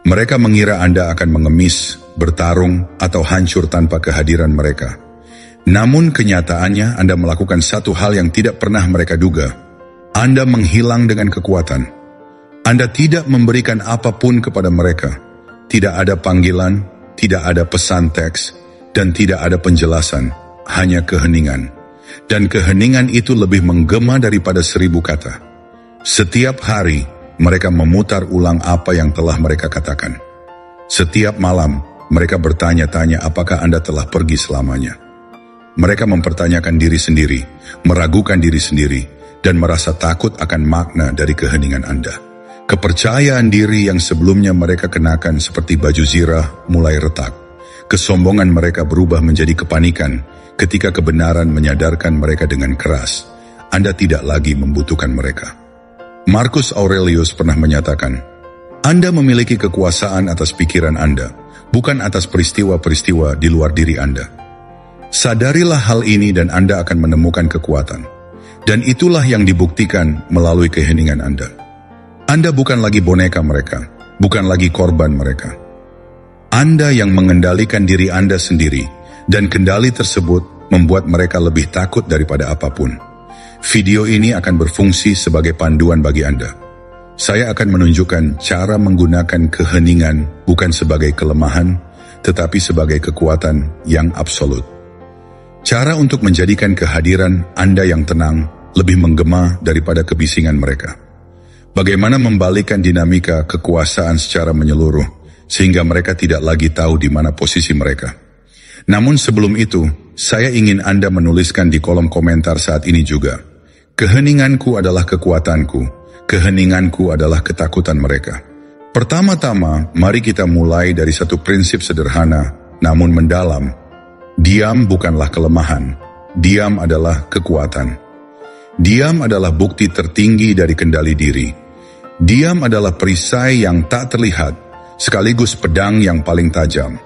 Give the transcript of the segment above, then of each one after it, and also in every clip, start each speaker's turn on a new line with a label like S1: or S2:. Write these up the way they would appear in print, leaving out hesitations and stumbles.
S1: Mereka mengira Anda akan mengemis, bertarung, atau hancur tanpa kehadiran mereka. Namun kenyataannya Anda melakukan satu hal yang tidak pernah mereka duga. Anda menghilang dengan kekuatan. Anda tidak memberikan apapun kepada mereka. Tidak ada panggilan, tidak ada pesan teks, dan tidak ada penjelasan, hanya keheningan. Dan keheningan itu lebih menggema daripada 1000 kata. Setiap hari, mereka memutar ulang apa yang telah mereka katakan. Setiap malam, mereka bertanya-tanya apakah Anda telah pergi selamanya. Mereka mempertanyakan diri sendiri, meragukan diri sendiri, dan merasa takut akan makna dari keheningan Anda. Kepercayaan diri yang sebelumnya mereka kenakan seperti baju zirah mulai retak. Kesombongan mereka berubah menjadi kepanikan ketika kebenaran menyadarkan mereka dengan keras. Anda tidak lagi membutuhkan mereka. Marcus Aurelius pernah menyatakan, Anda memiliki kekuasaan atas pikiran Anda, bukan atas peristiwa-peristiwa di luar diri Anda. Sadarilah hal ini dan Anda akan menemukan kekuatan. Dan itulah yang dibuktikan melalui keheningan Anda. Anda bukan lagi boneka mereka, bukan lagi korban mereka. Anda yang mengendalikan diri Anda sendiri, dan kendali tersebut membuat mereka lebih takut daripada apapun. Video ini akan berfungsi sebagai panduan bagi Anda. Saya akan menunjukkan cara menggunakan keheningan bukan sebagai kelemahan, tetapi sebagai kekuatan yang absolut. Cara untuk menjadikan kehadiran Anda yang tenang lebih menggema daripada kebisingan mereka. Bagaimana membalikkan dinamika kekuasaan secara menyeluruh, sehingga mereka tidak lagi tahu di mana posisi mereka. Namun sebelum itu, saya ingin Anda menuliskan di kolom komentar saat ini juga. Keheninganku adalah kekuatanku, keheninganku adalah ketakutan mereka. Pertama-tama, mari kita mulai dari satu prinsip sederhana, namun mendalam. Diam bukanlah kelemahan, diam adalah kekuatan. Diam adalah bukti tertinggi dari kendali diri. Diam adalah perisai yang tak terlihat, sekaligus pedang yang paling tajam.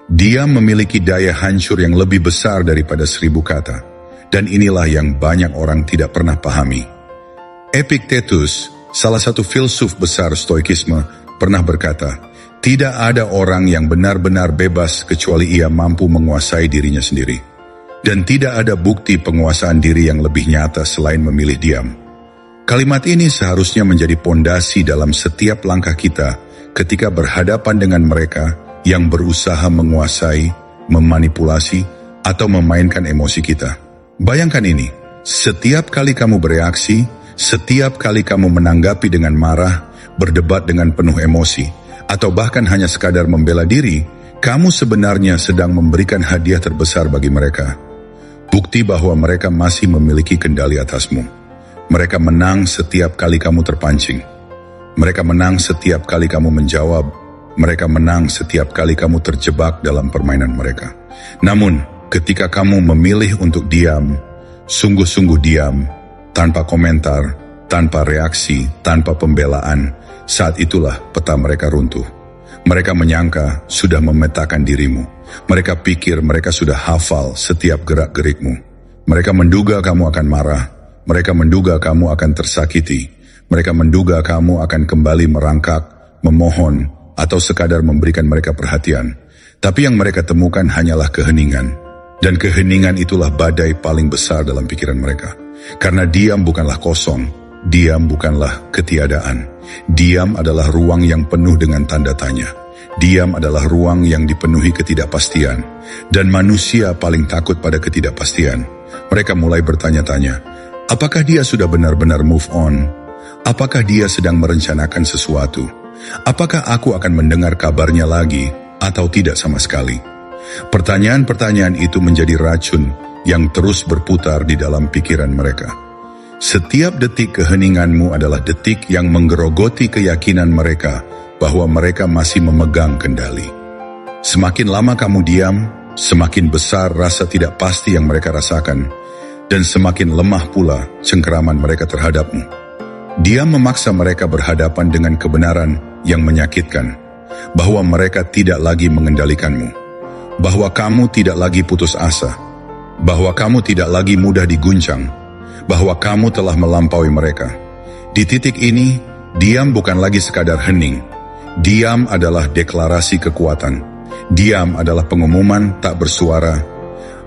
S1: Diam memiliki daya hancur yang lebih besar daripada 1000 kata. Dan inilah yang banyak orang tidak pernah pahami. Epictetus, salah satu filsuf besar Stoikisme, pernah berkata, tidak ada orang yang benar-benar bebas kecuali ia mampu menguasai dirinya sendiri. Dan tidak ada bukti penguasaan diri yang lebih nyata selain memilih diam. Kalimat ini seharusnya menjadi pondasi dalam setiap langkah kita ketika berhadapan dengan mereka yang berusaha menguasai, memanipulasi, atau memainkan emosi kita. Bayangkan ini, setiap kali kamu bereaksi, setiap kali kamu menanggapi dengan marah, berdebat dengan penuh emosi, atau bahkan hanya sekadar membela diri, kamu sebenarnya sedang memberikan hadiah terbesar bagi mereka. Bukti bahwa mereka masih memiliki kendali atasmu. Mereka menang setiap kali kamu terpancing. Mereka menang setiap kali kamu menjawab. Mereka menang setiap kali kamu terjebak dalam permainan mereka. Namun, ketika kamu memilih untuk diam, sungguh-sungguh diam, tanpa komentar, tanpa reaksi, tanpa pembelaan, saat itulah peta mereka runtuh. Mereka menyangka sudah memetakan dirimu. Mereka pikir mereka sudah hafal setiap gerak-gerikmu. Mereka menduga kamu akan marah. Mereka menduga kamu akan tersakiti. Mereka menduga kamu akan kembali merangkak, memohon, atau sekadar memberikan mereka perhatian. Tapi yang mereka temukan hanyalah keheningan. Dan keheningan itulah badai paling besar dalam pikiran mereka. Karena diam bukanlah kosong. Diam bukanlah ketiadaan. Diam adalah ruang yang penuh dengan tanda tanya. Diam adalah ruang yang dipenuhi ketidakpastian. Dan manusia paling takut pada ketidakpastian. Mereka mulai bertanya-tanya, apakah dia sudah benar-benar move on? Apakah dia sedang merencanakan sesuatu? Apakah aku akan mendengar kabarnya lagi atau tidak sama sekali? Pertanyaan-pertanyaan itu menjadi racun yang terus berputar di dalam pikiran mereka. Setiap detik keheninganmu adalah detik yang menggerogoti keyakinan mereka bahwa mereka masih memegang kendali. Semakin lama kamu diam, semakin besar rasa tidak pasti yang mereka rasakan, dan semakin lemah pula cengkeraman mereka terhadapmu. Diam memaksa mereka berhadapan dengan kebenaran yang menyakitkan, bahwa mereka tidak lagi mengendalikanmu, bahwa kamu tidak lagi putus asa, bahwa kamu tidak lagi mudah diguncang, bahwa kamu telah melampaui mereka. Di titik ini, diam bukan lagi sekadar hening. Diam adalah deklarasi kekuatan. Diam adalah pengumuman tak bersuara.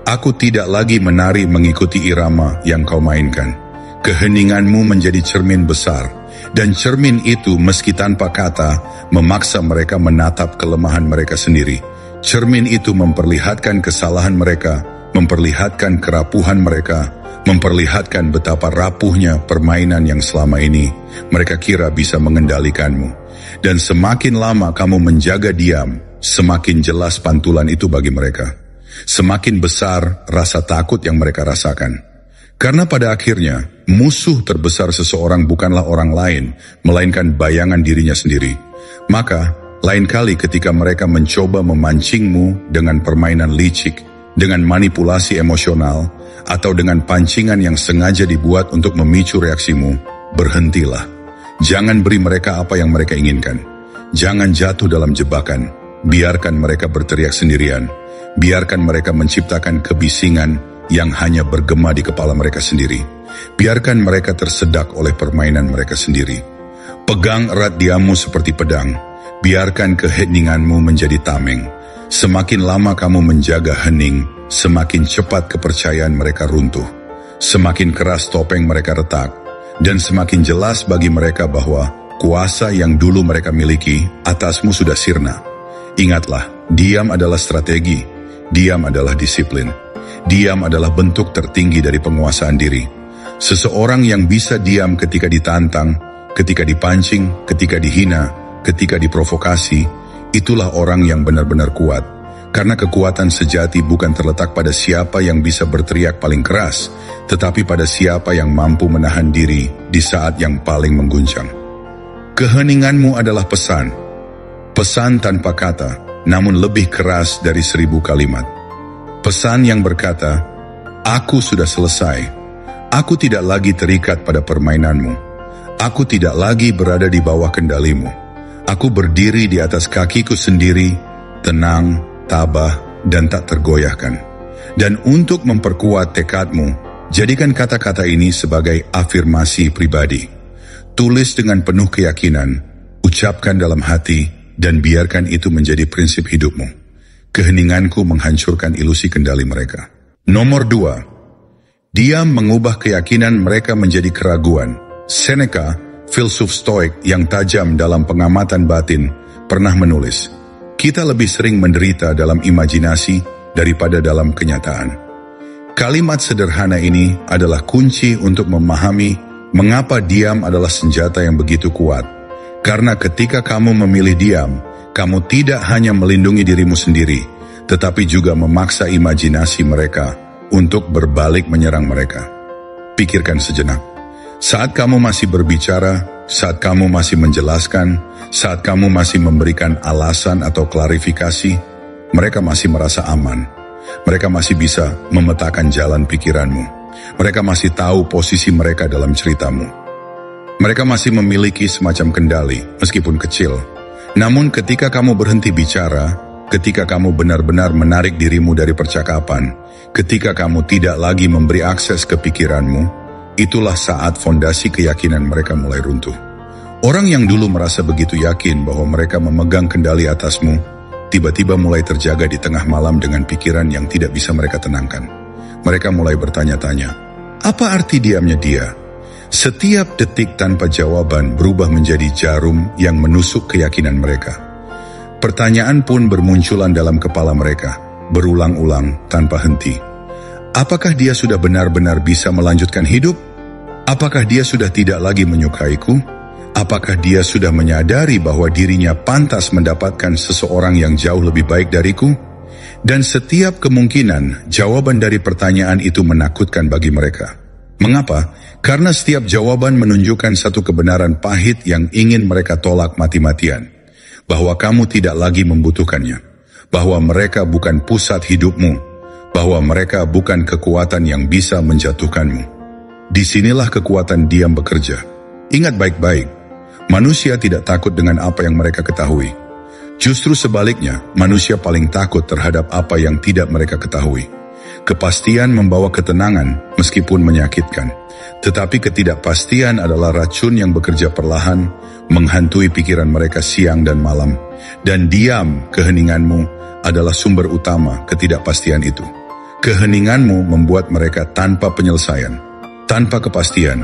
S1: Aku tidak lagi menari mengikuti irama yang kau mainkan. Keheninganmu menjadi cermin besar, dan cermin itu meski tanpa kata memaksa mereka menatap kelemahan mereka sendiri. Cermin itu memperlihatkan kesalahan mereka, memperlihatkan kerapuhan mereka, memperlihatkan betapa rapuhnya permainan yang selama ini mereka kira bisa mengendalikanmu. Dan semakin lama kamu menjaga diam, semakin jelas pantulan itu bagi mereka. Semakin besar rasa takut yang mereka rasakan. Karena pada akhirnya, musuh terbesar seseorang bukanlah orang lain, melainkan bayangan dirinya sendiri. Maka, lain kali ketika mereka mencoba memancingmu dengan permainan licik, dengan manipulasi emosional, atau dengan pancingan yang sengaja dibuat untuk memicu reaksimu, berhentilah. Jangan beri mereka apa yang mereka inginkan. Jangan jatuh dalam jebakan. Biarkan mereka berteriak sendirian. Biarkan mereka menciptakan kebisingan yang hanya bergema di kepala mereka sendiri. Biarkan mereka tersedak oleh permainan mereka sendiri. Pegang erat diammu seperti pedang. Biarkan keheninganmu menjadi tameng. Semakin lama kamu menjaga hening, semakin cepat kepercayaan mereka runtuh. Semakin keras topeng mereka retak, dan semakin jelas bagi mereka bahwa kuasa yang dulu mereka miliki atasmu sudah sirna. Ingatlah, diam adalah strategi, diam adalah disiplin, diam adalah bentuk tertinggi dari penguasaan diri. Seseorang yang bisa diam ketika ditantang, ketika dipancing, ketika dihina, ketika diprovokasi, itulah orang yang benar-benar kuat. Karena kekuatan sejati bukan terletak pada siapa yang bisa berteriak paling keras, tetapi pada siapa yang mampu menahan diri di saat yang paling mengguncang. Keheninganmu adalah pesan. Pesan tanpa kata, namun lebih keras dari 1000 kalimat. Pesan yang berkata, aku sudah selesai. Aku tidak lagi terikat pada permainanmu. Aku tidak lagi berada di bawah kendalimu. Aku berdiri di atas kakiku sendiri, tenang, tabah, dan tak tergoyahkan. Dan untuk memperkuat tekadmu, jadikan kata-kata ini sebagai afirmasi pribadi. Tulis dengan penuh keyakinan, ucapkan dalam hati, dan biarkan itu menjadi prinsip hidupmu. Keheninganku menghancurkan ilusi kendali mereka. Nomor 2. Diam mengubah keyakinan mereka menjadi keraguan. Seneca, filsuf stoik yang tajam dalam pengamatan batin, pernah menulis, kita lebih sering menderita dalam imajinasi daripada dalam kenyataan. Kalimat sederhana ini adalah kunci untuk memahami mengapa diam adalah senjata yang begitu kuat. Karena ketika kamu memilih diam, kamu tidak hanya melindungi dirimu sendiri, tetapi juga memaksa imajinasi mereka untuk berbalik menyerang mereka. Pikirkan sejenak. Saat kamu masih berbicara, saat kamu masih menjelaskan, saat kamu masih memberikan alasan atau klarifikasi, mereka masih merasa aman. Mereka masih bisa memetakan jalan pikiranmu. Mereka masih tahu posisi mereka dalam ceritamu. Mereka masih memiliki semacam kendali, meskipun kecil. Namun ketika kamu berhenti bicara, ketika kamu benar-benar menarik dirimu dari percakapan, ketika kamu tidak lagi memberi akses ke pikiranmu, itulah saat fondasi keyakinan mereka mulai runtuh. Orang yang dulu merasa begitu yakin bahwa mereka memegang kendali atasmu, tiba-tiba mulai terjaga di tengah malam dengan pikiran yang tidak bisa mereka tenangkan. Mereka mulai bertanya-tanya, apa arti diamnya dia? Setiap detik tanpa jawaban berubah menjadi jarum yang menusuk keyakinan mereka. Pertanyaan pun bermunculan dalam kepala mereka, berulang-ulang tanpa henti. Apakah dia sudah benar-benar bisa melanjutkan hidup? Apakah dia sudah tidak lagi menyukaiku? Apakah dia sudah menyadari bahwa dirinya pantas mendapatkan seseorang yang jauh lebih baik dariku? Dan setiap kemungkinan, jawaban dari pertanyaan itu menakutkan bagi mereka. Mengapa? Karena setiap jawaban menunjukkan satu kebenaran pahit yang ingin mereka tolak mati-matian. Bahwa kamu tidak lagi membutuhkannya. Bahwa mereka bukan pusat hidupmu. Bahwa mereka bukan kekuatan yang bisa menjatuhkanmu. Disinilah kekuatan diam bekerja. Ingat baik-baik, manusia tidak takut dengan apa yang mereka ketahui. Justru sebaliknya, manusia paling takut terhadap apa yang tidak mereka ketahui. Kepastian membawa ketenangan meskipun menyakitkan. Tetapi ketidakpastian adalah racun yang bekerja perlahan, menghantui pikiran mereka siang dan malam. Dan diam, keheninganmu, adalah sumber utama ketidakpastian itu. Keheninganmu membuat mereka tanpa penyelesaian, tanpa kepastian,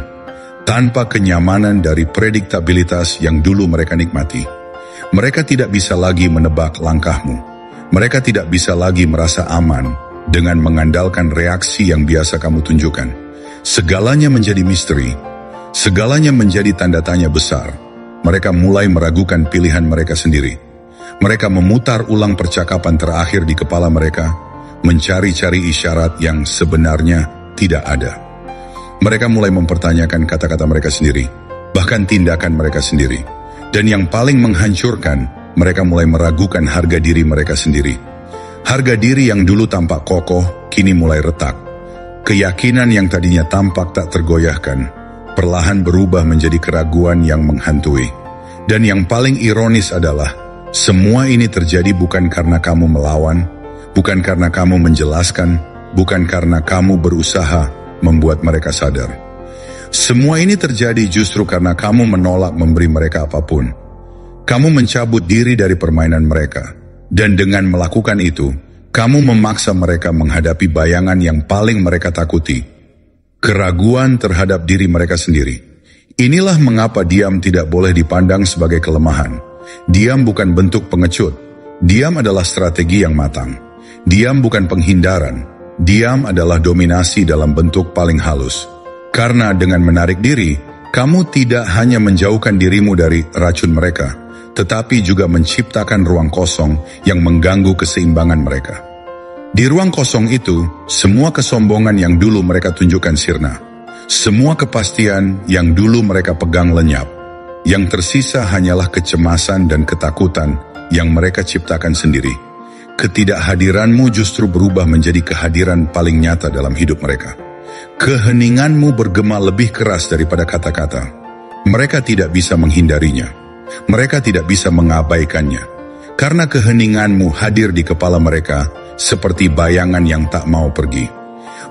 S1: tanpa kenyamanan dari prediktabilitas yang dulu mereka nikmati. Mereka tidak bisa lagi menebak langkahmu. Mereka tidak bisa lagi merasa aman dengan mengandalkan reaksi yang biasa kamu tunjukkan. Segalanya menjadi misteri. Segalanya menjadi tanda tanya besar. Mereka mulai meragukan pilihan mereka sendiri. Mereka memutar ulang percakapan terakhir di kepala mereka, mencari-cari isyarat yang sebenarnya tidak ada. Mereka mulai mempertanyakan kata-kata mereka sendiri, bahkan tindakan mereka sendiri. Dan yang paling menghancurkan, mereka mulai meragukan harga diri mereka sendiri. Harga diri yang dulu tampak kokoh, kini mulai retak. Keyakinan yang tadinya tampak tak tergoyahkan, perlahan berubah menjadi keraguan yang menghantui. Dan yang paling ironis adalah, semua ini terjadi bukan karena kamu melawan, bukan karena kamu menjelaskan, bukan karena kamu berusaha membuat mereka sadar. Semua ini terjadi justru karena kamu menolak memberi mereka apapun. Kamu mencabut diri dari permainan mereka. Dan dengan melakukan itu, kamu memaksa mereka menghadapi bayangan yang paling mereka takuti. Keraguan terhadap diri mereka sendiri. Inilah mengapa diam tidak boleh dipandang sebagai kelemahan. Diam bukan bentuk pengecut. Diam adalah strategi yang matang. Diam bukan penghindaran. Diam adalah dominasi dalam bentuk paling halus. Karena dengan menarik diri, kamu tidak hanya menjauhkan dirimu dari racun mereka, tetapi juga menciptakan ruang kosong yang mengganggu keseimbangan mereka. Di ruang kosong itu, semua kesombongan yang dulu mereka tunjukkan sirna. Semua kepastian yang dulu mereka pegang lenyap. Yang tersisa hanyalah kecemasan dan ketakutan yang mereka ciptakan sendiri. Ketidakhadiranmu justru berubah menjadi kehadiran paling nyata dalam hidup mereka. Keheninganmu bergema lebih keras daripada kata-kata. Mereka tidak bisa menghindarinya. Mereka tidak bisa mengabaikannya. Karena keheninganmu hadir di kepala mereka seperti bayangan yang tak mau pergi.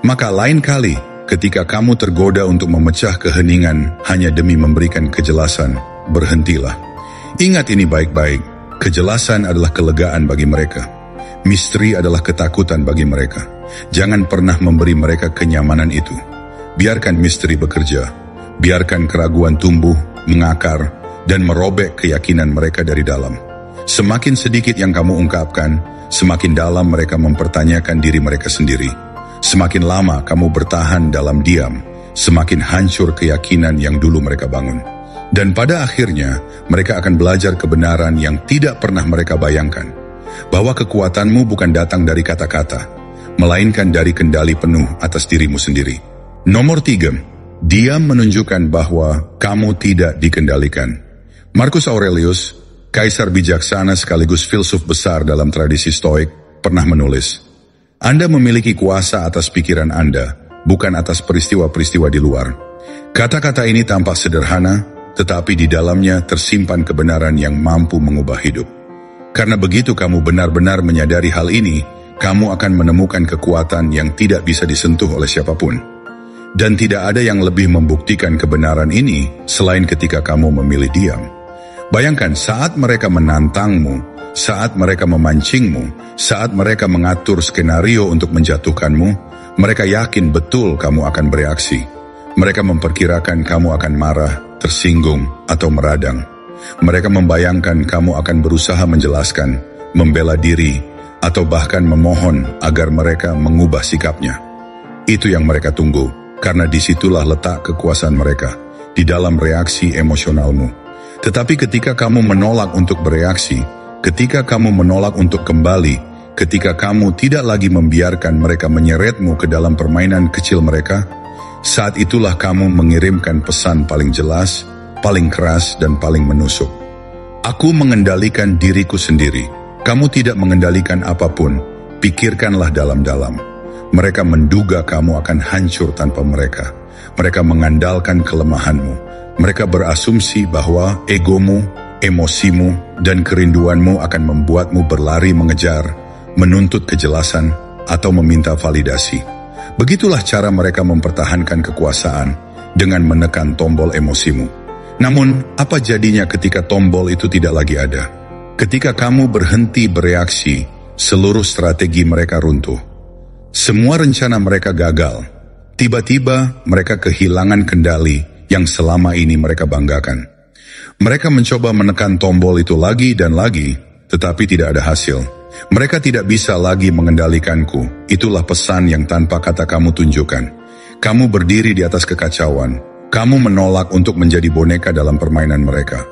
S1: Maka lain kali ketika kamu tergoda untuk memecah keheningan hanya demi memberikan kejelasan, berhentilah. Ingat ini baik-baik, kejelasan adalah kelegaan bagi mereka. Misteri adalah ketakutan bagi mereka. Jangan pernah memberi mereka kenyamanan itu. Biarkan misteri bekerja. Biarkan keraguan tumbuh, mengakar, dan merobek keyakinan mereka dari dalam. Semakin sedikit yang kamu ungkapkan, semakin dalam mereka mempertanyakan diri mereka sendiri. Semakin lama kamu bertahan dalam diam, semakin hancur keyakinan yang dulu mereka bangun. Dan pada akhirnya, mereka akan belajar kebenaran yang tidak pernah mereka bayangkan. Bahwa kekuatanmu bukan datang dari kata-kata, melainkan dari kendali penuh atas dirimu sendiri. Nomor 3, diam menunjukkan bahwa kamu tidak dikendalikan. Marcus Aurelius, kaisar bijaksana sekaligus filsuf besar dalam tradisi Stoik, pernah menulis, Anda memiliki kuasa atas pikiran Anda, bukan atas peristiwa-peristiwa di luar. Kata-kata ini tampak sederhana, tetapi di dalamnya tersimpan kebenaran yang mampu mengubah hidup. Karena begitu kamu benar-benar menyadari hal ini, kamu akan menemukan kekuatan yang tidak bisa disentuh oleh siapapun. Dan tidak ada yang lebih membuktikan kebenaran ini selain ketika kamu memilih diam. Bayangkan saat mereka menantangmu, saat mereka memancingmu, saat mereka mengatur skenario untuk menjatuhkanmu, mereka yakin betul kamu akan bereaksi. Mereka memperkirakan kamu akan marah, tersinggung, atau meradang. Mereka membayangkan kamu akan berusaha menjelaskan, membela diri, atau bahkan memohon agar mereka mengubah sikapnya. Itu yang mereka tunggu, karena disitulah letak kekuasaan mereka, di dalam reaksi emosionalmu. Tetapi ketika kamu menolak untuk bereaksi, ketika kamu menolak untuk kembali, ketika kamu tidak lagi membiarkan mereka menyeretmu ke dalam permainan kecil mereka, saat itulah kamu mengirimkan pesan paling jelas, paling keras, dan paling menusuk. Aku mengendalikan diriku sendiri. Kamu tidak mengendalikan apapun, pikirkanlah dalam-dalam. Mereka menduga kamu akan hancur tanpa mereka. Mereka mengandalkan kelemahanmu. Mereka berasumsi bahwa egomu, emosimu, dan kerinduanmu akan membuatmu berlari mengejar, menuntut kejelasan, atau meminta validasi. Begitulah cara mereka mempertahankan kekuasaan dengan menekan tombol emosimu. Namun, apa jadinya ketika tombol itu tidak lagi ada? Ketika kamu berhenti bereaksi, seluruh strategi mereka runtuh. Semua rencana mereka gagal. Tiba-tiba mereka kehilangan kendali yang selama ini mereka banggakan. Mereka mencoba menekan tombol itu lagi dan lagi, tetapi tidak ada hasil. Mereka tidak bisa lagi mengendalikanku. Itulah pesan yang tanpa kata kamu tunjukkan. Kamu berdiri di atas kekacauan. Kamu menolak untuk menjadi boneka dalam permainan mereka.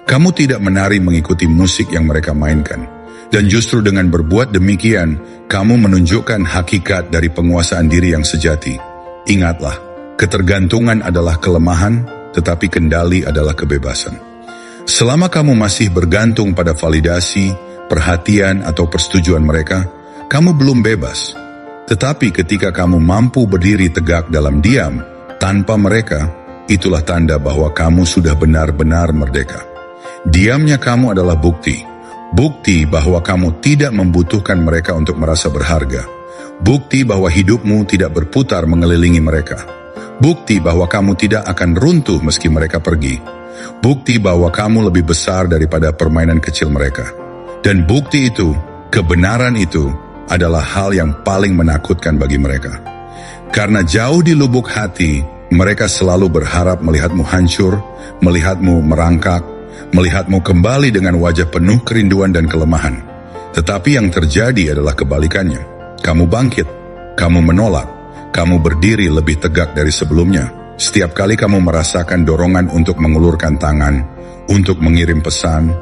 S1: Kamu tidak menari mengikuti musik yang mereka mainkan. Dan justru dengan berbuat demikian, kamu menunjukkan hakikat dari penguasaan diri yang sejati. Ingatlah, ketergantungan adalah kelemahan, tetapi kendali adalah kebebasan. Selama kamu masih bergantung pada validasi, perhatian, atau persetujuan mereka, kamu belum bebas. Tetapi ketika kamu mampu berdiri tegak dalam diam, tanpa mereka, itulah tanda bahwa kamu sudah benar-benar merdeka. Diamnya kamu adalah bukti. Bukti bahwa kamu tidak membutuhkan mereka untuk merasa berharga. Bukti bahwa hidupmu tidak berputar mengelilingi mereka. Bukti bahwa kamu tidak akan runtuh meski mereka pergi. Bukti bahwa kamu lebih besar daripada permainan kecil mereka. Dan bukti itu, kebenaran itu, adalah hal yang paling menakutkan bagi mereka. Karena jauh di lubuk hati, mereka selalu berharap melihatmu hancur, melihatmu merangkak, melihatmu kembali dengan wajah penuh kerinduan dan kelemahan. Tetapi yang terjadi adalah kebalikannya. Kamu bangkit, kamu menolak, kamu berdiri lebih tegak dari sebelumnya. Setiap kali kamu merasakan dorongan untuk mengulurkan tangan, untuk mengirim pesan,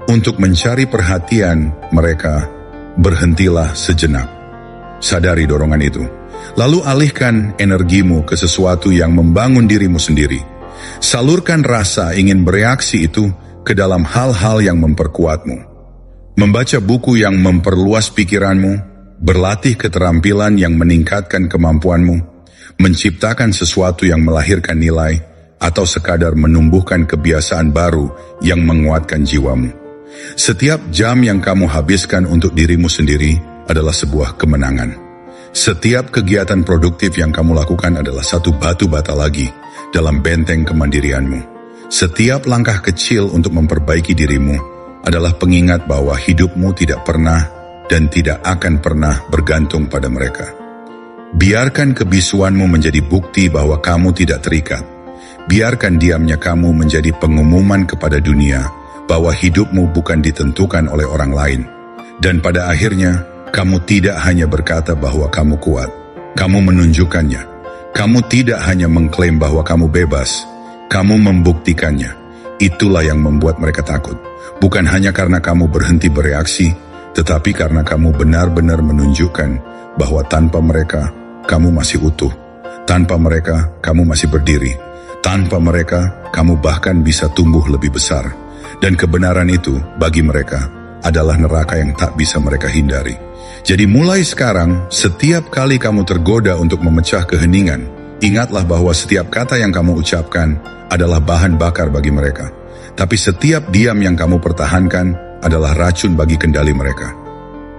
S1: untuk mencari perhatian mereka, berhentilah sejenak. Sadari dorongan itu. Lalu alihkan energimu ke sesuatu yang membangun dirimu sendiri. Salurkan rasa ingin bereaksi itu ke dalam hal-hal yang memperkuatmu. Membaca buku yang memperluas pikiranmu, berlatih keterampilan yang meningkatkan kemampuanmu, menciptakan sesuatu yang melahirkan nilai, atau sekadar menumbuhkan kebiasaan baru yang menguatkan jiwamu. Setiap jam yang kamu habiskan untuk dirimu sendiri adalah sebuah kemenangan. Setiap kegiatan produktif yang kamu lakukan adalah satu batu bata lagi dalam benteng kemandirianmu. Setiap langkah kecil untuk memperbaiki dirimu adalah pengingat bahwa hidupmu tidak pernah dan tidak akan pernah bergantung pada mereka. Biarkan kebisuanmu menjadi bukti bahwa kamu tidak terikat. Biarkan diamnya kamu menjadi pengumuman kepada dunia bahwa hidupmu bukan ditentukan oleh orang lain. Dan pada akhirnya, kamu tidak hanya berkata bahwa kamu kuat. Kamu menunjukkannya. Kamu tidak hanya mengklaim bahwa kamu bebas. Kamu membuktikannya. Itulah yang membuat mereka takut. Bukan hanya karena kamu berhenti bereaksi, tetapi karena kamu benar-benar menunjukkan bahwa tanpa mereka, kamu masih utuh. Tanpa mereka, kamu masih berdiri. Tanpa mereka, kamu bahkan bisa tumbuh lebih besar. Dan kebenaran itu, bagi mereka, adalah neraka yang tak bisa mereka hindari. Jadi mulai sekarang, setiap kali kamu tergoda untuk memecah keheningan, ingatlah bahwa setiap kata yang kamu ucapkan adalah bahan bakar bagi mereka. Tapi setiap diam yang kamu pertahankan adalah racun bagi kendali mereka.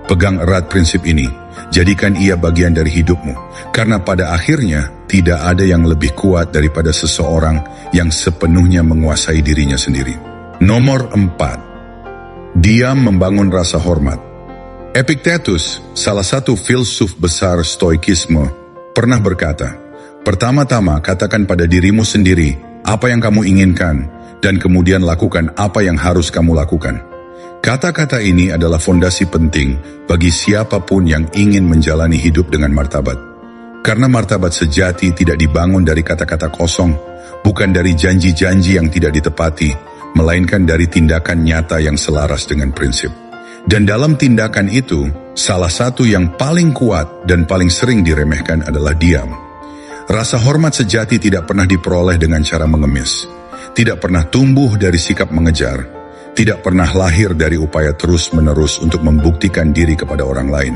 S1: Pegang erat prinsip ini. Jadikan ia bagian dari hidupmu, karena pada akhirnya tidak ada yang lebih kuat daripada seseorang yang sepenuhnya menguasai dirinya sendiri. Nomor 4. Diam membangun rasa hormat. Epictetus, salah satu filsuf besar stoikisme, pernah berkata, pertama-tama katakan pada dirimu sendiri apa yang kamu inginkan, dan kemudian lakukan apa yang harus kamu lakukan. Kata-kata ini adalah fondasi penting bagi siapapun yang ingin menjalani hidup dengan martabat. Karena martabat sejati tidak dibangun dari kata-kata kosong, bukan dari janji-janji yang tidak ditepati, melainkan dari tindakan nyata yang selaras dengan prinsip. Dan dalam tindakan itu, salah satu yang paling kuat dan paling sering diremehkan adalah diam. Rasa hormat sejati tidak pernah diperoleh dengan cara mengemis, tidak pernah tumbuh dari sikap mengejar, tidak pernah lahir dari upaya terus-menerus untuk membuktikan diri kepada orang lain.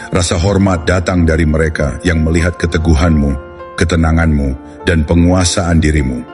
S1: Rasa hormat datang dari mereka yang melihat keteguhanmu, ketenanganmu, dan penguasaan dirimu.